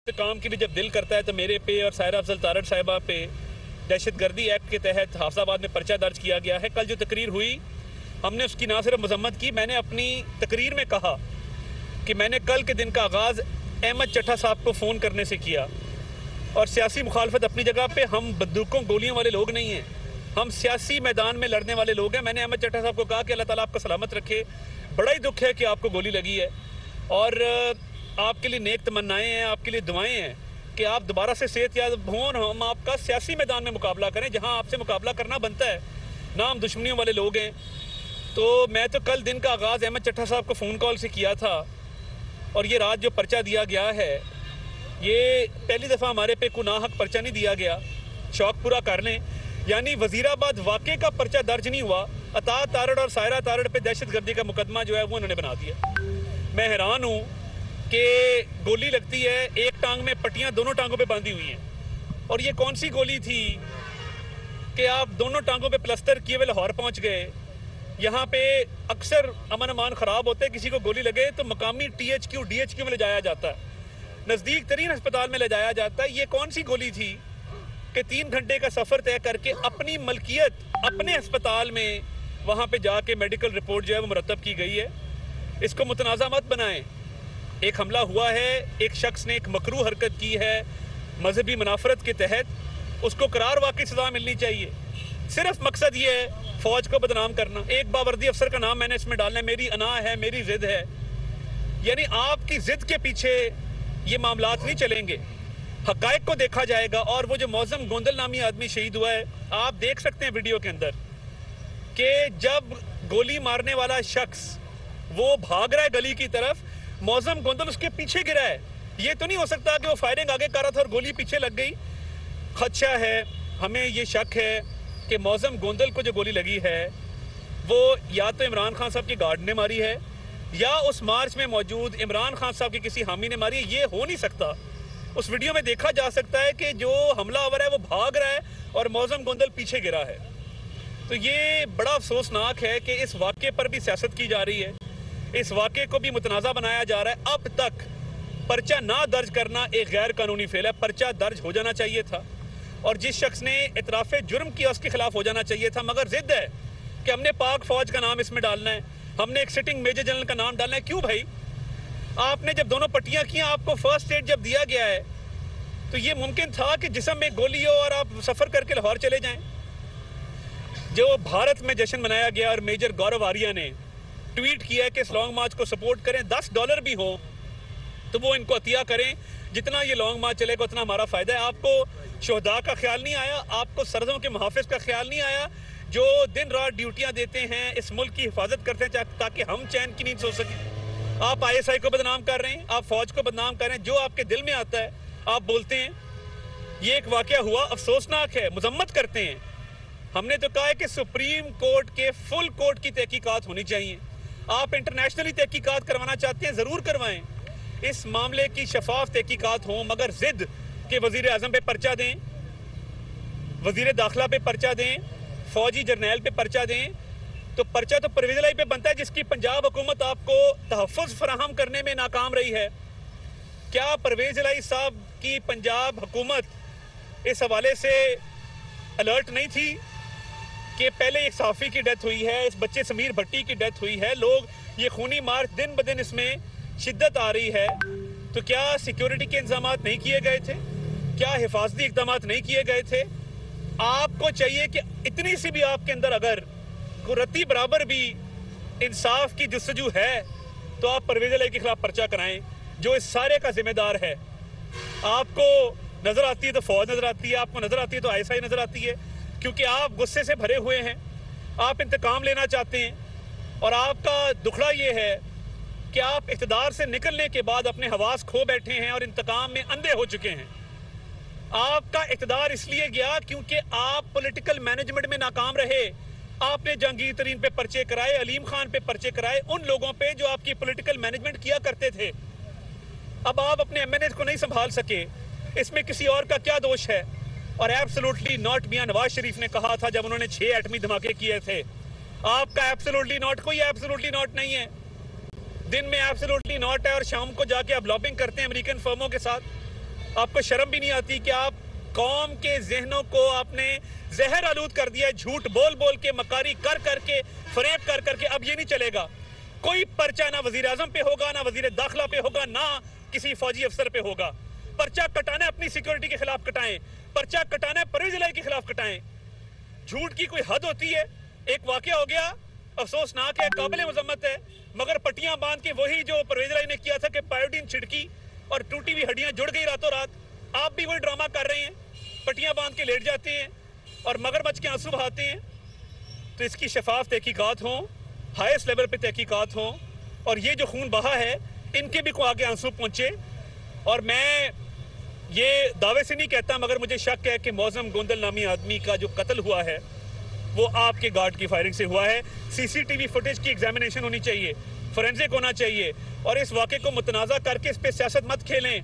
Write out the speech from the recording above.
काम के लिए जब दिल करता है तो मेरे पे और सायरा अफजल तारड़ साहिबा पे दहशतगर्दी एक्ट के तहत हाफिजाबाद में पर्चा दर्ज किया गया है। कल जो तकरीर हुई हमने उसकी ना सिर्फ मजम्मत की, मैंने अपनी तकरीर में कहा कि मैंने कल के दिन का आगाज़ अहमद चट्टा साहब को फ़ोन करने से किया। और सियासी मुखालफत अपनी जगह पे, हम बंदूकों गोलियों वाले लोग नहीं हैं, हम सियासी मैदान में लड़ने वाले लोग हैं। मैंने अहमद चट्टा साहब को कहा कि अल्लाह ताला आपको सलामत रखे, बड़ा ही दुख है कि आपको गोली लगी है और आपके लिए नेक तमन्नाएं हैं, आपके लिए दुआएं हैं कि आप दोबारा से सेहतयाब हों और हम आपका सियासी मैदान में मुकाबला करें जहां आपसे मुकाबला करना बनता है, ना हम दुश्मनियों वाले लोग हैं। तो मैं तो कल दिन का आगाज़ अहमद चट्टा साहब को फ़ोन कॉल से किया था और ये रात जो पर्चा दिया गया है, ये पहली दफ़ा हमारे पे कोई नाहक पर्चा नहीं दिया गया। शौक पूरा कर लें, यानी वज़ीराबाद वाक़े का पर्चा दर्ज नहीं हुआ, अता तारड़ और सायरा तारड़ पे दहशतगर्दी का मुकदमा जो है वो उन्होंने बना दिया। मैं हैरान हूँ कि गोली लगती है, एक टांग में पट्टियाँ दोनों टांगों पे बांधी हुई हैं और ये कौन सी गोली थी कि आप दोनों टांगों पे प्लस्तर किए हुए लाहौर पहुँच गए। यहाँ पे अक्सर अमन अमान ख़राब होते हैं, किसी को गोली लगे तो मकामी THQ DHQ में ले जाया जाता है, नज़दीक तरीन अस्पताल में ले जाया जाता है। ये कौन सी गोली थी कि 3 घंटे का सफ़र तय करके अपनी मलकियत अपने अस्पताल में वहाँ पे जाके मेडिकल रिपोर्ट जो है वो मुरतब की गई है। इसको मुतनाज़ा मत बनाएं। एक हमला हुआ है, एक शख्स ने एक मकरू हरकत की है मजहबी मुनाफरत के तहत, उसको करार वाकई सज़ा मिलनी चाहिए। सिर्फ मकसद ये है फ़ौज को बदनाम करना। एक बावर्दी अफसर का नाम मैंने इसमें डालना है, मेरी अना है, मेरी ज़िद है, यानी आपकी ज़िद के पीछे ये मामलात नहीं चलेंगे। हक़ाइक़ को देखा जाएगा। और वो जो मौज़म गोंदल नामी आदमी शहीद हुआ है, आप देख सकते हैं वीडियो के अंदर कि जब गोली मारने वाला शख्स वो भाग रहा है गली की तरफ, मौज़म गोंदल उसके पीछे गिरा है। ये तो नहीं हो सकता कि वो फायरिंग आगे कर रहा था और गोली पीछे लग गई। खदशा है, हमें ये शक है कि मौज़म गोंदल को जो गोली लगी है वो या तो इमरान खान साहब की गार्ड ने मारी है या उस मार्च में मौजूद इमरान खान साहब के किसी हामी ने मारी है। ये हो नहीं सकता। उस वीडियो में देखा जा सकता है कि जो हमलावर है वो भाग रहा है और मौज़म गोंदल पीछे गिरा है। तो ये बड़ा अफसोसनाक है कि इस वाक़े पर भी सियासत की जा रही है, इस वाक़े को भी मुतनाज़ा बनाया जा रहा है। अब तक पर्चा ना दर्ज करना एक गैर कानूनी फेल है। पर्चा दर्ज हो जाना चाहिए था और जिस शख्स ने इतराफ़े जुर्म किया उसके खिलाफ हो जाना चाहिए था, मगर ज़िद है कि हमने पाक फ़ौज का नाम इसमें डालना है, हमने एक सिटिंग मेजर जनरल का नाम डालना है। क्यों भाई? आपने जब दोनों पट्टियाँ की, आपको फर्स्ट एड जब दिया गया है तो ये मुमकिन था कि जिस्म में गोली हो और आप सफ़र करके लाहौर चले जाएँ। जो भारत में जश्न मनाया गया और मेजर गौरव आर्या ने ट्वीट किया है कि इस लॉन्ग मार्च को सपोर्ट करें, $10 भी हो तो वो इनको अतिया करें, जितना ये लॉन्ग मार्च चलेगा उतना हमारा फ़ायदा है। आपको शोहदा का ख्याल नहीं आया, आपको सरहदों के मुहाफ़िज़ का ख्याल नहीं आया जो दिन रात ड्यूटियाँ देते हैं, इस मुल्क की हिफाजत करते हैं ताकि हम चैन की नींद सो सकें। आप ISI को बदनाम कर रहे हैं, आप फ़ौज को बदनाम कर रहे हैं, जो आपके दिल में आता है आप बोलते हैं। ये एक वाक़या हुआ, अफसोसनाक है, मजम्मत करते हैं। हमने तो कहा है कि सुप्रीम कोर्ट के फुल कोर्ट की तहकीकात होनी चाहिए। आप इंटरनेशनली तहकीकात करवाना चाहते हैं, ज़रूर करवाएं, इस मामले की शफाफ तहकीकात हों, मगर ज़िद के वज़ीर आज़म पे पर्चा दें, वज़ीर दाखिला पे पर्चा दें, फ़ौजी जर्नैल पे पर्चा दें। तो पर्चा तो परवेज़ इलाही पे बनता है जिसकी पंजाब हुकूमत आपको तहफ़्फ़ुज़ फराहम करने में नाकाम रही है। क्या परवेज़ इलाही साहब की पंजाब हुकूमत इस हवाले से अलर्ट नहीं थी कि पहले एक सहाफ़ी की डेथ हुई है, इस बच्चे समीर भट्टी की डेथ हुई है, लोग ये खूनी मार्च दिन ब दिन इसमें शिद्दत आ रही है, तो क्या सिक्योरिटी के इंतजाम नहीं किए गए थे? क्या हिफाजती इक़दाम नहीं किए गए थे? आपको चाहिए कि इतनी सी भी आपके अंदर अगर रत्ती बराबर भी इंसाफ की जुस्तजू है तो आप परवेज़ इलाही के खिलाफ पर्चा कराएं, जो इस सारे का जिम्मेदार है। आपको नज़र आती है तो फ़ौज नज़र आती है, आपको नज़र आती है तो ISI नज़र आती है, क्योंकि आप गुस्से से भरे हुए हैं, आप इंतकाम लेना चाहते हैं और आपका दुखड़ा ये है कि आप इक़्तिदार से निकलने के बाद अपने हवास खो बैठे हैं और इंतकाम में अंधे हो चुके हैं। आपका इक़्तिदार इसलिए गया क्योंकि आप पॉलिटिकल मैनेजमेंट में नाकाम रहे। आपने जहांगीर तरीन पे पर्चे कराए, अलीम खान पे पर्चे कराए, उन लोगों पे जो आपकी पॉलिटिकल मैनेजमेंट किया करते थे। अब आप अपने MNA को नहीं संभाल सके, इसमें किसी और का क्या दोष है? और एब्सोल्युटली नॉट, मियां नवाज शरीफ ने कहा था जब उन्होंने 6 एटमी धमाके किए थे, आपका एब्सोल्युटली नॉट, कोई एब्सोल्युटली नॉट नहीं है। दिन में एब्सोल्युटली नॉट है और शाम को जाके आप लॉबिंग करते हैं अमेरिकन फर्मों के साथ। आपको शर्म भी नहीं आती कि आप कौम के जहनों को आपने जहर आलूद कर दिया, झूठ बोल बोल के, मकारी कर करके, फरेब कर करके। अब ये नहीं चलेगा, कोई पर्चा ना वजीर आजम पे होगा, ना वजीर दाखिला पे होगा, ना किसी फौजी अफसर पे होगा। पर्चा कटाना है अपनी सिक्योरिटी के खिलाफ कटाएं, पर्चा कटाना है परवेज इलाही के खिलाफ कटाएं। झूठ की कोई हद होती है। एक वाकया हो गया, अफसोसनाक है, काबिल मजम्मत है, मगर पट्टियां बांध के वही जो परवेज इलाही ने किया था कि पायोडीन छिड़की और टूटी हुई हड्डियां जुड़ गई रातों रात। आप भी वही ड्रामा कर रहे हैं, पट्टियां बांध के लेट जाते हैं और मगरमच्छ के आंसू बहाते हैं। तो इसकी शफाफ तहकीकात हों, हाईएस्ट लेवल पे तहकीकात हों, और ये जो खून बहा है इनके भी को आगे आंसू पहुंचे। और मैं ये दावे से नहीं कहता, मगर मुझे शक है कि मौजम गोंदल नामी आदमी का जो कत्ल हुआ है वो आपके गार्ड की फायरिंग से हुआ है। सीसीटीवी फुटेज की एग्जामिनेशन होनी चाहिए, फोरेंसिक होना चाहिए, और इस वाक़े को मुतनाज़ा करके इस पर सियासत मत खेलें।